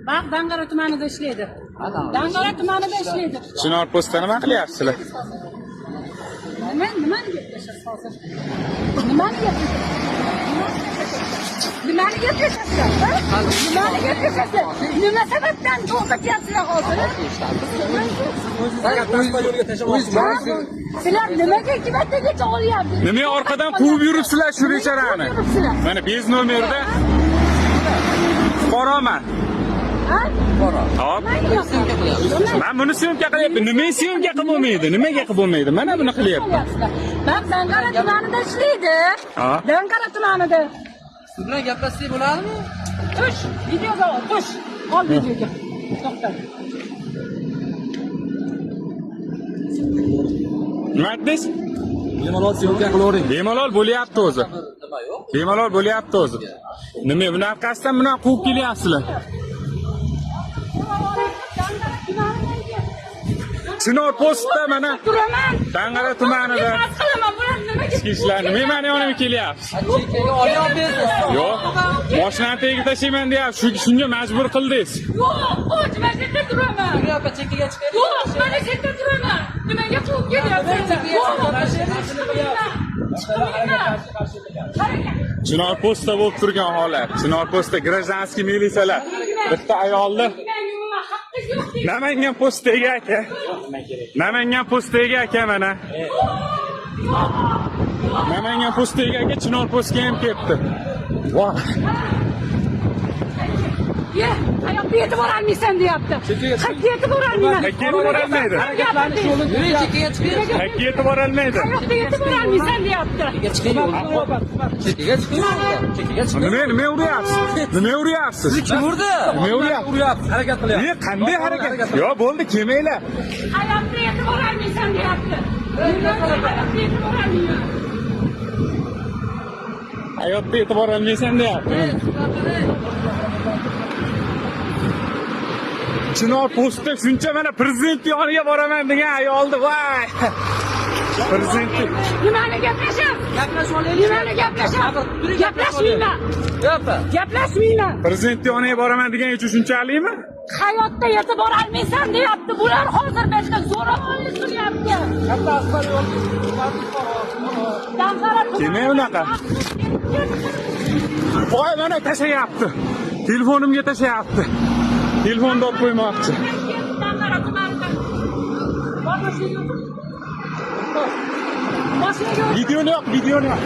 Bak Dangara tumanida ishlaydi. Dangara tumanida ishlaydi. Chinor postda nima qilyapsizlar? Nimani gaplashasiz hozir? Nimani gaplashasiz? Nimani gaplashasizlar? Nimani gaplashasizlar? Nima sababdan to'xtatyapsizlar hozir? Sizlar nimaga ikkivatagacha olyapsiz? Nima orqadan quvib yuribsizlar shu becharani? Mana bez nomerda fuqaroman. Ha? Hop. Men buni syomka qilyapman. Nima syomka qilib bo'lmaydi? Nimaga qilib bo'lmaydi? Mana buni qilyapman. Bak Dangara tumanida ishlaydi. Dangara tumanida. Siz bilan gaplashsak bo'ladimi? Tush, videoga ol, tush. Ol videoga. To'xta. Nima dedingiz? Bemalol syomka qilavering. Bemalol bo'lyapti o'zi. Nima yo'q? Bemalol bo'lyapti o'zi. Nima bunaqasidan buni quvib kelyapsizlar? Chinor postda mana Dangara tumanida ichki ishlar nima meni yonimga kelyapsiz? Chekkaga olyapsiz. Yo'q, mashinani tagiga tashlayman deyapsiz. Shunga majbur qildingiz. Yo'q, mana yerda turaman. Yo'q, chekkaga chiqing. Yo'q, mana yerda turaman. Nimaga quvib kelyapsiz? Chinor postda bo'lib turgan holat. Chinor postda grajdanskiy militsiyalar bitta ayolni Namangan postiga aka. Namangan postiga aka mana. Namangan postiga aka Chinor postga ham kelibdi. Voh. Ye, hayotga yetib borolmaysan deyapti. Hayotga yetib borolmayman. Hayotga yetib borolmaydi. Harakatlarni yo'lini chekkaga chiqing. Hayotga yetib borolmaydi. Hayotga yetib borolmaysan deyapti. Chiqing yo'lni. Chekkaga chiqing. Chekkaga chiqing. Nima uryapsiz? Nima uryapsiz? Kim urdi? Nima uryapsiz? Harakat qilyapsiz. Qanday harakat? Yo'q, bo'ldi, kelmanglar. Hayotga yetib borolmaysan deyapti. Hayotga yetib borolmayman. Hayotga yetib borolmaysan deyapti. Chinor postda shuncha mana prezident yoniga boraman degan ayolni, voy. Prezident Nimani gaplashyapsiz? Gaplashib olaylik. Nimani gaplashyapsiz? Gaplashmayman. Gaplashmayman. prezident yoniga boraman degan uchun shunchalikmi? Hayotda yetib borolmaysan deyapti. Bular hozir boshqa zo'ravonlik qilyapti. Nima unaqa? Voy, mana tashlayapti. Telefonimga tashlayapti. Telefonni olib qo'ymoqchi. Videoni yo'q, videoni yo'q.